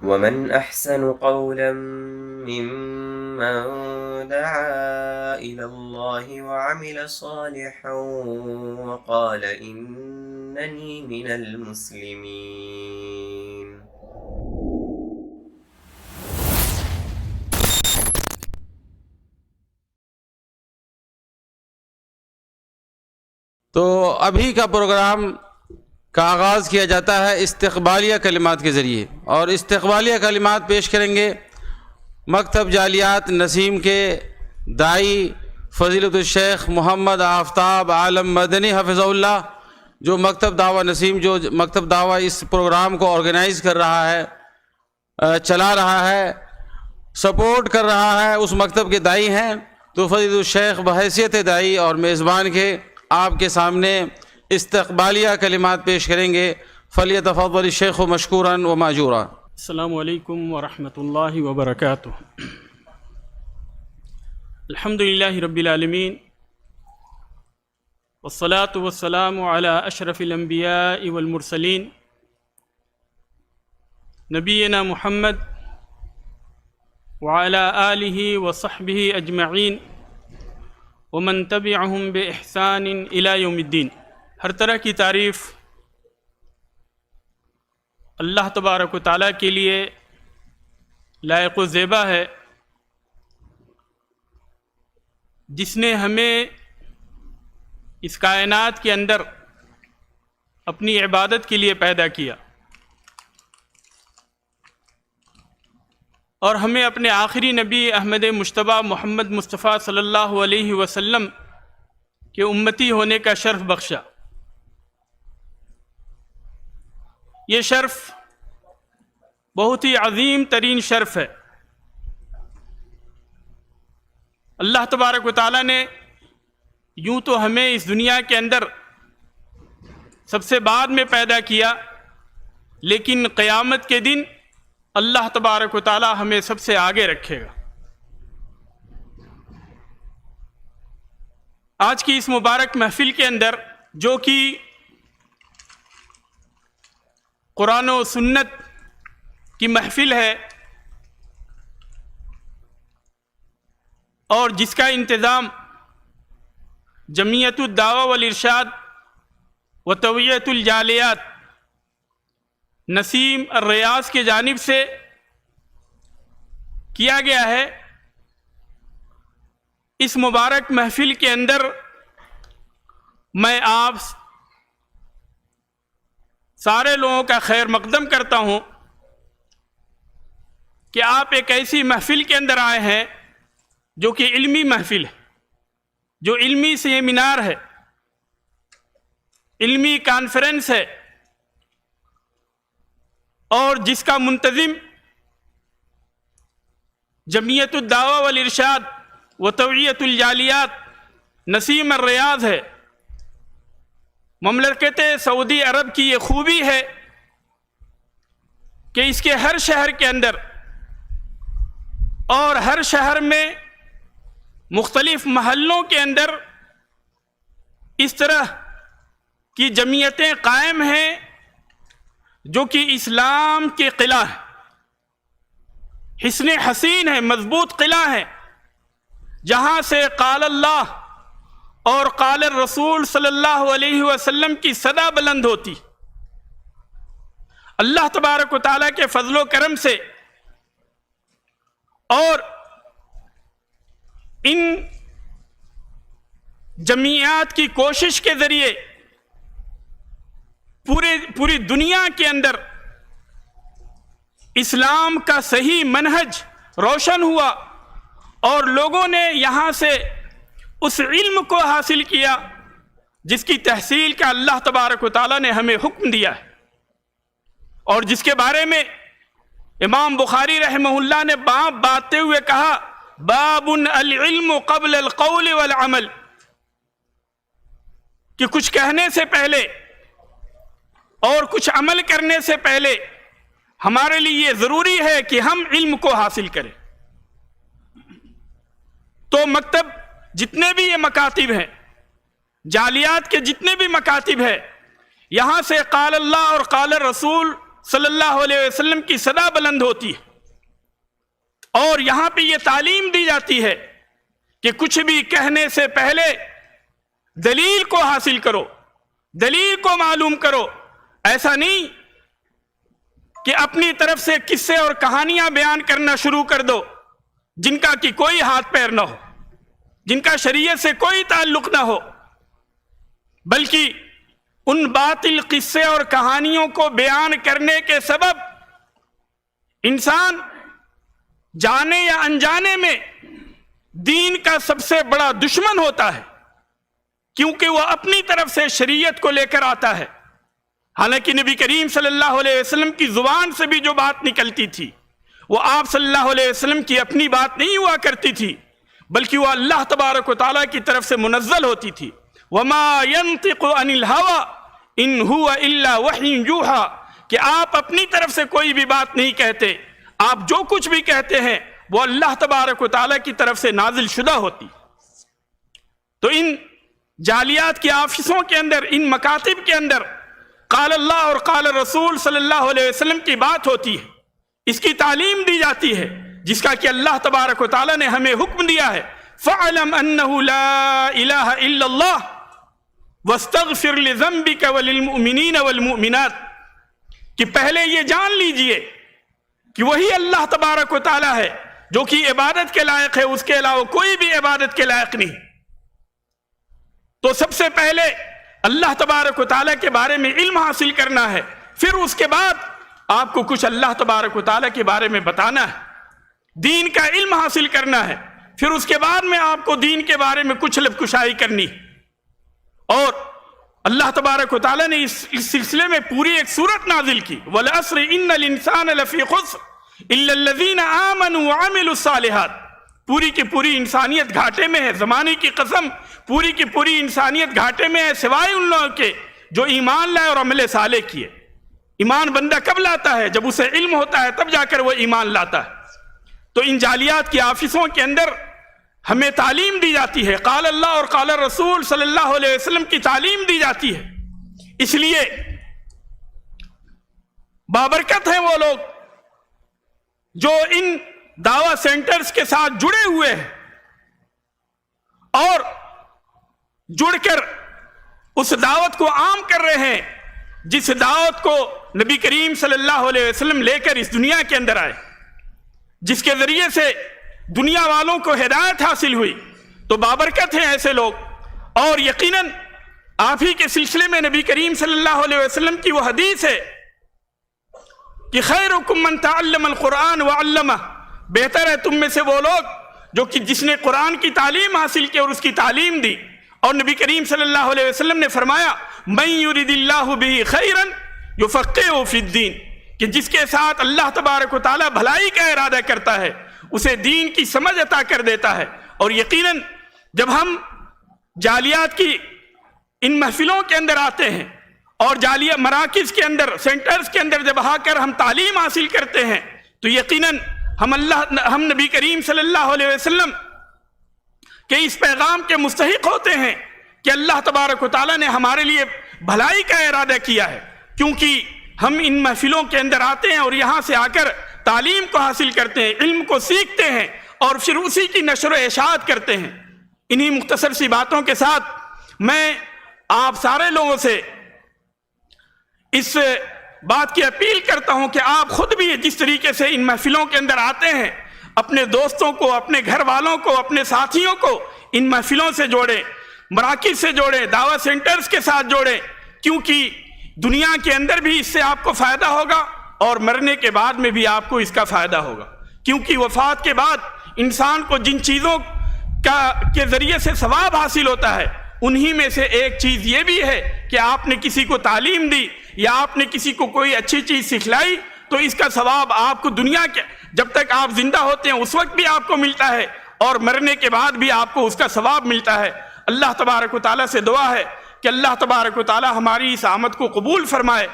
ومن أحسن قولا ممن دعا إلى الله وعمل صالحا وقال إنني من المسلمين. تو ابھی کا پروگرام کا آغاز کیا جاتا ہے استقبالیہ کلمات کے ذریعے، اور استقبالیہ کلمات پیش کریں گے مکتب جالیات نسیم کے داعی فضیلت الشیخ محمد آفتاب عالم مدنی حفظہ اللہ، جو مکتب دعویٰ نسیم، جو مکتب دعویٰ اس پروگرام کو آرگنائز کر رہا ہے، چلا رہا ہے، سپورٹ کر رہا ہے، اس مکتب کے داعی ہیں۔ تو فضیلت الشیخ بحیثیت داعی اور میزبان کے آپ کے سامنے استقبالیہ کلمات پیش کریں گے۔ فلیتفضل الشیخ مشکورا و ماجورا۔ السلام علیکم ورحمۃ اللہ وبرکاتہ۔ الحمدللہ رب العالمین، والصلاة والسلام علی اشرف الانبیاء والمرسلین، نبینا محمد وعلی آلہ وصحبہ اجمعین ومن تبعہم بإحسان الی یوم الدین۔ ہر طرح کی تعریف اللہ تبارک و تعالیٰ کے لیے لائق و زیبا ہے، جس نے ہمیں اس کائنات کے اندر اپنی عبادت کے لیے پیدا کیا، اور ہمیں اپنے آخری نبی احمد مجتبیٰ محمد مصطفیٰ صلی اللہ علیہ وسلم کے امتی ہونے کا شرف بخشا۔ یہ شرف بہت ہی عظیم ترین شرف ہے۔ اللہ تبارک و تعالیٰ نے یوں تو ہمیں اس دنیا کے اندر سب سے بعد میں پیدا کیا، لیکن قیامت کے دن اللہ تبارک و تعالیٰ ہمیں سب سے آگے رکھے گا۔ آج کی اس مبارک محفل کے اندر، جو کہ قرآن و سنت کی محفل ہے، اور جس کا انتظام جمعیت الدعوہ والارشاد و توعیۃ الجالیات نسیم الریاض کی جانب سے کیا گیا ہے، اس مبارک محفل کے اندر میں آپ سارے لوگوں کا خیر مقدم کرتا ہوں کہ آپ ایک ایسی محفل کے اندر آئے ہیں جو کہ علمی محفل ہے، جو علمی سیمینار ہے، علمی کانفرنس ہے، اور جس کا منتظم جمعیت الدعوہ والارشاد و توعیۃ الجالیات نسیم الریاض ہے۔ مملکت سعودی عرب کی یہ خوبی ہے کہ اس کے ہر شہر کے اندر اور ہر شہر میں مختلف محلوں کے اندر اس طرح کی جمعیتیں قائم ہیں جو کہ اسلام کے قلعہ ہے، حصن حسین ہے، مضبوط قلعہ ہے، جہاں سے قال اللہ اور قال الرسول صلی اللہ علیہ وسلم کی صدا بلند ہوتی۔ اللہ تبارک و تعالیٰ کے فضل و کرم سے اور ان جمعیات کی کوشش کے ذریعے پوری دنیا کے اندر اسلام کا صحیح منہج روشن ہوا، اور لوگوں نے یہاں سے اس علم کو حاصل کیا جس کی تحصیل کا اللہ تبارک و تعالیٰ نے ہمیں حکم دیا ہے، اور جس کے بارے میں امام بخاری رحمہ اللہ نے باب باندھتے ہوئے کہا، باب العلم قبل القول والعمل، کہ کچھ کہنے سے پہلے اور کچھ عمل کرنے سے پہلے ہمارے لیے یہ ضروری ہے کہ ہم علم کو حاصل کریں۔ تو مکتب جتنے بھی یہ مکاتب ہیں، جالیات کے جتنے بھی مکاتب ہیں، یہاں سے قال اللہ اور قال الرسول صلی اللہ علیہ وسلم کی صدا بلند ہوتی ہے، اور یہاں پہ یہ تعلیم دی جاتی ہے کہ کچھ بھی کہنے سے پہلے دلیل کو حاصل کرو، دلیل کو معلوم کرو۔ ایسا نہیں کہ اپنی طرف سے قصے اور کہانیاں بیان کرنا شروع کر دو جن کا کہ کوئی ہاتھ پیر نہ ہو، جن کا شریعت سے کوئی تعلق نہ ہو، بلکہ ان باطل قصے اور کہانیوں کو بیان کرنے کے سبب انسان جانے یا انجانے میں دین کا سب سے بڑا دشمن ہوتا ہے، کیونکہ وہ اپنی طرف سے شریعت کو لے کر آتا ہے۔ حالانکہ نبی کریم صلی اللہ علیہ وسلم کی زبان سے بھی جو بات نکلتی تھی وہ آپ صلی اللہ علیہ وسلم کی اپنی بات نہیں ہوا کرتی تھی، بلکہ وہ اللہ تبارک و تعالیٰ کی طرف سے منزل ہوتی تھی۔ وَمَا يَنطِقُ عَنِ الْهَوَىٰ إِنْ هُوَ إِلَّا وَحْيٌ يُوحَىٰ، کہ آپ اپنی طرف سے کوئی بھی بات نہیں کہتے، آپ جو کچھ بھی کہتے ہیں وہ اللہ تبارک و تعالیٰ کی طرف سے نازل شدہ ہوتی۔ تو ان جعلیات کے آفسوں کے اندر، ان مکاتب کے اندر قال اللہ اور قال رسول صلی اللہ علیہ وسلم کی بات ہوتی ہے، اس کی تعلیم دی جاتی ہے، جس کا کہ اللہ تبارک و تعالیٰ نے ہمیں حکم دیا ہے فَاعْلَمْ أَنَّهُ لَا إِلَهَ إِلَّا اللَّهُ وَاسْتَغْفِرْ لِذَنْبِكَ وَلِلْمُؤْمِنِينَ وَالْمُؤْمِنَاتِ، کہ پہلے یہ جان لیجئے کہ وہی اللہ تبارک و تعالیٰ ہے جو کہ عبادت کے لائق ہے، اس کے علاوہ کوئی بھی عبادت کے لائق نہیں۔ تو سب سے پہلے اللہ تبارک و تعالیٰ کے بارے میں علم حاصل کرنا ہے، پھر اس کے بعد آپ کو کچھ اللہ تبارک و تعالیٰ کے بارے میں بتانا ہے، دین کا علم حاصل کرنا ہے، پھر اس کے بعد میں آپ کو دین کے بارے میں کچھ لب کشائی کرنی۔ اور اللہ تبارک و تعالیٰ نے اس سلسلے میں پوری ایک سورت نازل کی، وَالْعَصْرِ إِنَّ الْإِنسَانَ لَفِي خُسْرٍ إِلَّا الَّذِينَ آمَنُوا وَعَمِلُوا الصَّالِحَاتِ، پوری کی پوری انسانیت گھاٹے میں ہے، زمانے کی قسم، پوری کی پوری انسانیت گھاٹے میں ہے سوائے ان لوگوں کے جو ایمان لائے اور عمل صالح کیے۔ ایمان بندہ کب لاتا ہے؟ جب اسے علم ہوتا ہے، تب جا کر وہ ایمان لاتا ہے۔ تو ان جعلیات کے آفسوں کے اندر ہمیں تعلیم دی جاتی ہے، قال اللہ اور قال رسول صلی اللہ علیہ وسلم کی تعلیم دی جاتی ہے۔ اس لیے بابرکت ہیں وہ لوگ جو ان دعوی سینٹرز کے ساتھ جڑے ہوئے ہیں اور جڑ کر اس دعوت کو عام کر رہے ہیں جس دعوت کو نبی کریم صلی اللہ علیہ وسلم لے کر اس دنیا کے اندر آئے، جس کے ذریعے سے دنیا والوں کو ہدایت حاصل ہوئی۔ تو بابرکت ہیں ایسے لوگ، اور یقیناً آپ ہی کے سلسلے میں نبی کریم صلی اللہ علیہ وسلم کی وہ حدیث ہے کہ خیرکم من تعلم القرآن وعلمہ، بہتر ہے تم میں سے وہ لوگ جو کہ جس نے قرآن کی تعلیم حاصل کی اور اس کی تعلیم دی۔ اور نبی کریم صلی اللہ علیہ وسلم نے فرمایا من یرید اللہ بہ خیرا یفقہہ فی الدین، کہ جس کے ساتھ اللہ تبارک و تعالیٰ بھلائی کا ارادہ کرتا ہے اسے دین کی سمجھ عطا کر دیتا ہے۔ اور یقیناً جب ہم جعلیات کی ان محفلوں کے اندر آتے ہیں اور جعلیہ مراکز کے اندر، سینٹرز کے اندر جب آ کر ہم تعلیم حاصل کرتے ہیں تو یقیناً ہم نبی کریم صلی اللہ علیہ وسلم کہ اس پیغام کے مستحق ہوتے ہیں کہ اللہ تبارک و تعالیٰ نے ہمارے لیے بھلائی کا ارادہ کیا ہے، کیونکہ ہم ان محفلوں کے اندر آتے ہیں اور یہاں سے آ کر تعلیم کو حاصل کرتے ہیں، علم کو سیکھتے ہیں اور پھر اسی کی نشر و اشاعت کرتے ہیں۔ انہی مختصر سی باتوں کے ساتھ میں آپ سارے لوگوں سے اس بات کی اپیل کرتا ہوں کہ آپ خود بھی جس طریقے سے ان محفلوں کے اندر آتے ہیں اپنے دوستوں کو، اپنے گھر والوں کو، اپنے ساتھیوں کو ان محفلوں سے جوڑیں، مراکز سے جوڑیں، دعوی سینٹرز کے ساتھ جوڑیں، کیونکہ دنیا کے اندر بھی اس سے آپ کو فائدہ ہوگا اور مرنے کے بعد میں بھی آپ کو اس کا فائدہ ہوگا، کیونکہ وفات کے بعد انسان کو جن چیزوں کے ذریعے سے ثواب حاصل ہوتا ہے انہی میں سے ایک چیز یہ بھی ہے کہ آپ نے کسی کو تعلیم دی یا آپ نے کسی کو کوئی اچھی چیز سکھلائی تو اس کا ثواب آپ کو دنیا کے جب تک آپ زندہ ہوتے ہیں اس وقت بھی آپ کو ملتا ہے اور مرنے کے بعد بھی آپ کو اس کا ثواب ملتا ہے۔ اللہ تبارک و تعالیٰ سے دعا ہے کہ اللہ تبارک و تعالیٰ ہماری اس آمد کو قبول فرمائے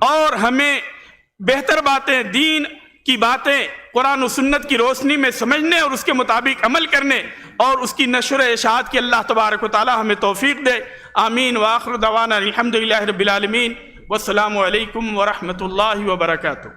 اور ہمیں بہتر باتیں، دین کی باتیں قرآن و سنت کی روشنی میں سمجھنے اور اس کے مطابق عمل کرنے اور اس کی نشر و اشاعت کی اللہ تبارک و تعالیٰ ہمیں توفیق دے۔ آمین۔ وآخر دعوانا الحمدللہ رب العالمین۔ والسلام علیکم ورحمۃ اللہ وبرکاتہ۔